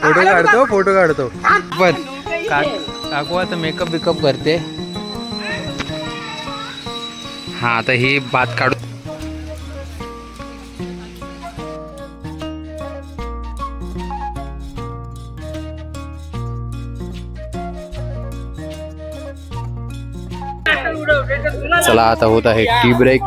Photo काढतो photo काढतो पण काकू आता मेकअप बिकअप करते। हा आता ही भात काढू। चला आता होत आहे टी ब्रेक।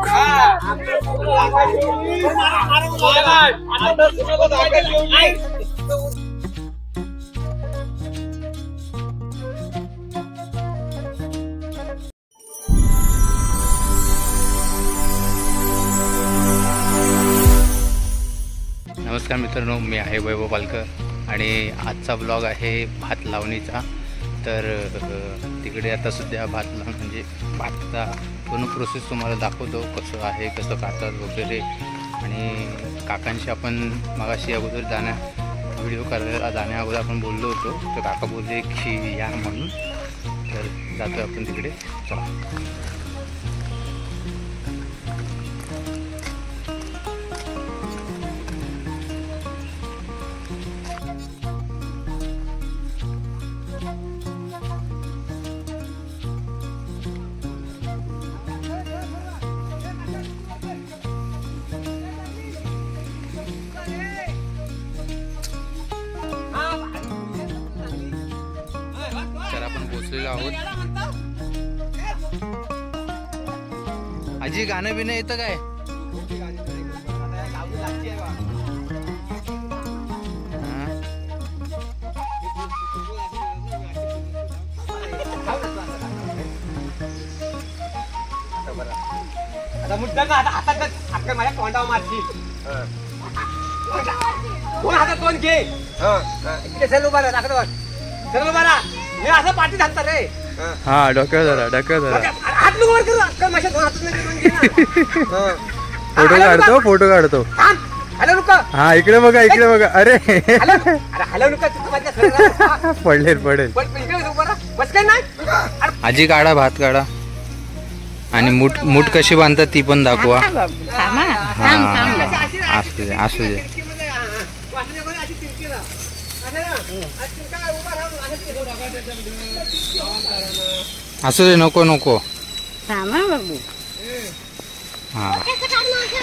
नमस्कार मित्रांनो, मी आहे वैभव पालकर आणि आजचा ब्लॉग आहे भात लावणीचा। तर तिकडे आता सध्या भात लावून म्हणजे भातचा पूर्ण प्रोसेस तुम्हाला दाखवतो, कसं आहे, कसं काढतात वगैरे। आणि काकांशी आपण मगाशी अगोदर व्हिडिओ करायला जाण्या अगोदर आपण बोललो होतो, तर काका बोलले की या म्हणून, तर जातो आपण तिकडे। चला आहोत। आजी गाणं बिणं येतं काय? आता माझ्या तोंडावर मारशील, कोण हातात कोण घे, चल उभा राहा, चल उभा राहा, मी असं पाठी घालता रे। हा डोक्यावर धरा, डोक्यावर धरा, हात नको वर करू, माझ्या दोन हातात फोटो काढतो फोटो काढतो। हॅलो नुका, हा इकडे बघा इकडे बघा। अरे हॅलो नुका, पडले पडेल। बस काय नाही। आजी काढा, भात काढा आणि मूठ कशी बांधतात ती पण दाखवा। असू दे असू दे असू दे, नको नको। हा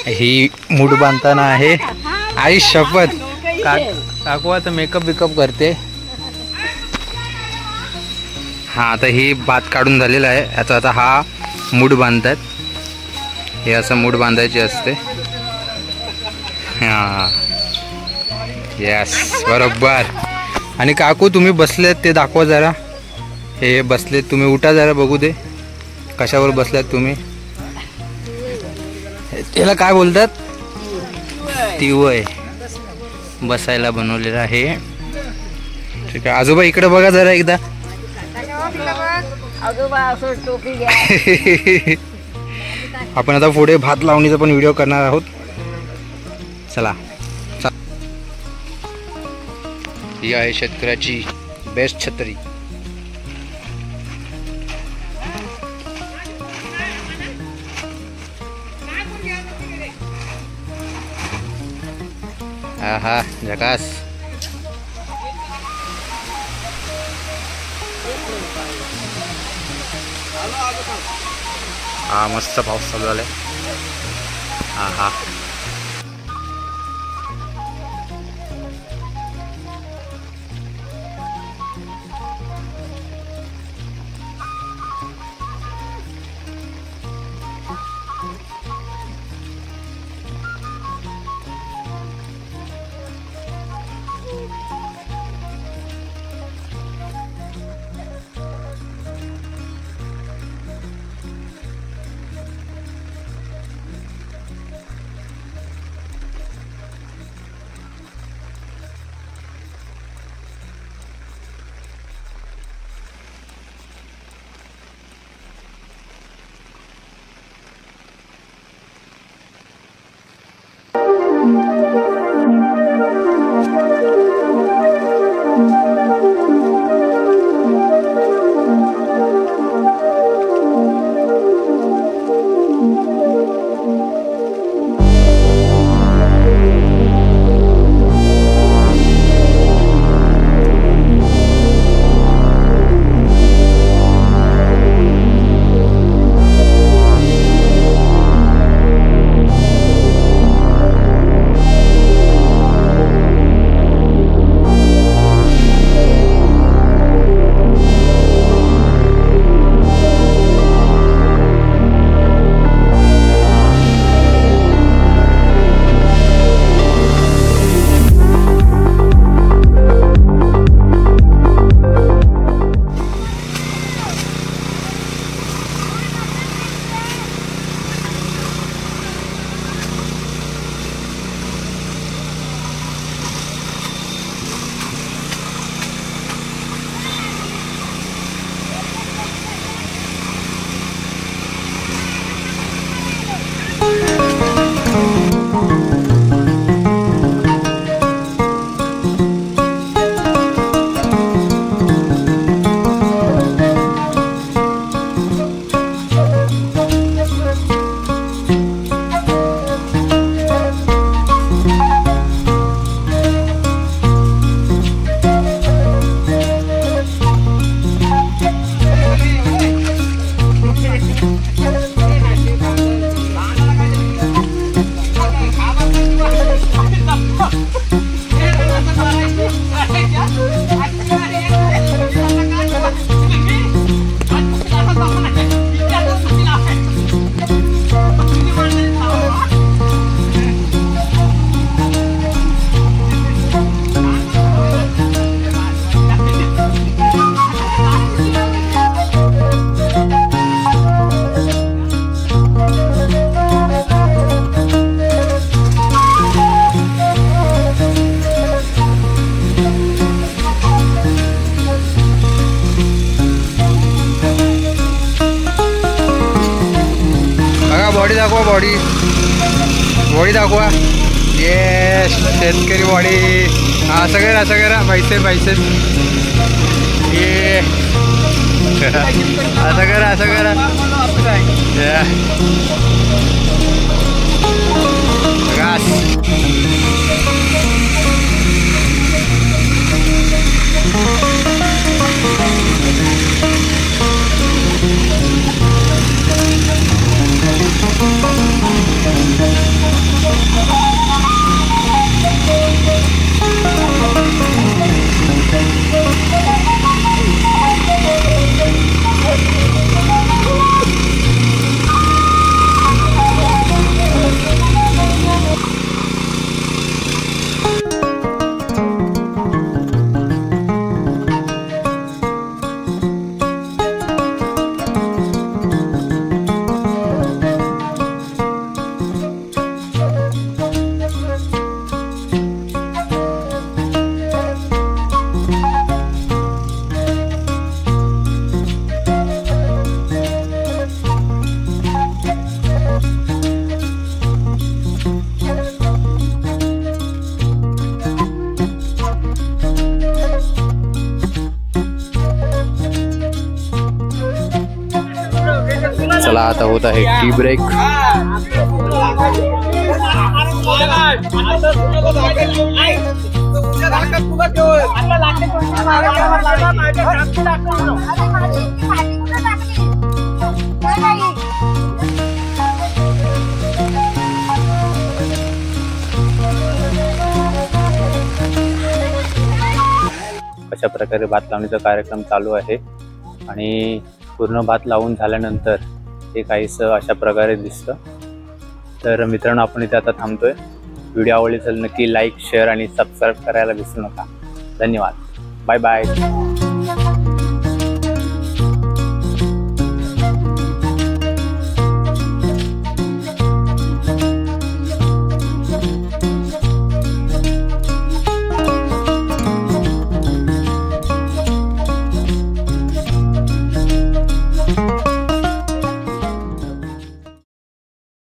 ही मूठ बांधताना आहे। आई शपथ, काकू आता मेकअप बिकअप करते। हा आता ही भात काढून झालेला आहे, याचा आता हा मूठ बांधतात। हे असं मूठ बांधायची असते। हा यस बरोबर। आणि काकू तुम्ही बसलेत ते दाखवा जरा। हे बसलेत, तुम्ही उठा जरा बघू दे कशावर बसल्यात तुम्ही। त्याला काय बोलतात? तिवय बसायला बनवलेला आहे। ठीक आहे आजोबा इकडे बघा जरा एकदा। आपण आता पुढे भात लावणीचा पण व्हिडिओ करणार आहोत। चला, ही आहे शेतकऱ्याची बेस्ट छत्री। आहा झकास। हा मस्त पाऊस चालू झालाय। आहा बॉडी दाखवा, बॉडी दाखवा. येस, शेतकरी बॉडी. असं करा पैसे ये. असं करा. चला आता होत आहे टी ब्रेक. अशा प्रकारे भात लावणीचा कार्यक्रम चालू आहे आणि पूर्ण भात लावून झाल्यानंतर हे काहीसं अशा प्रकारे दिसतं. तर मित्रांनो, आपण इथे आता थांबतोय. व्हिडिओ आवडली असेल नक्की लाईक, शेअर आणि सबस्क्राईब करायला विसरू नका. धन्यवाद. Bye bye.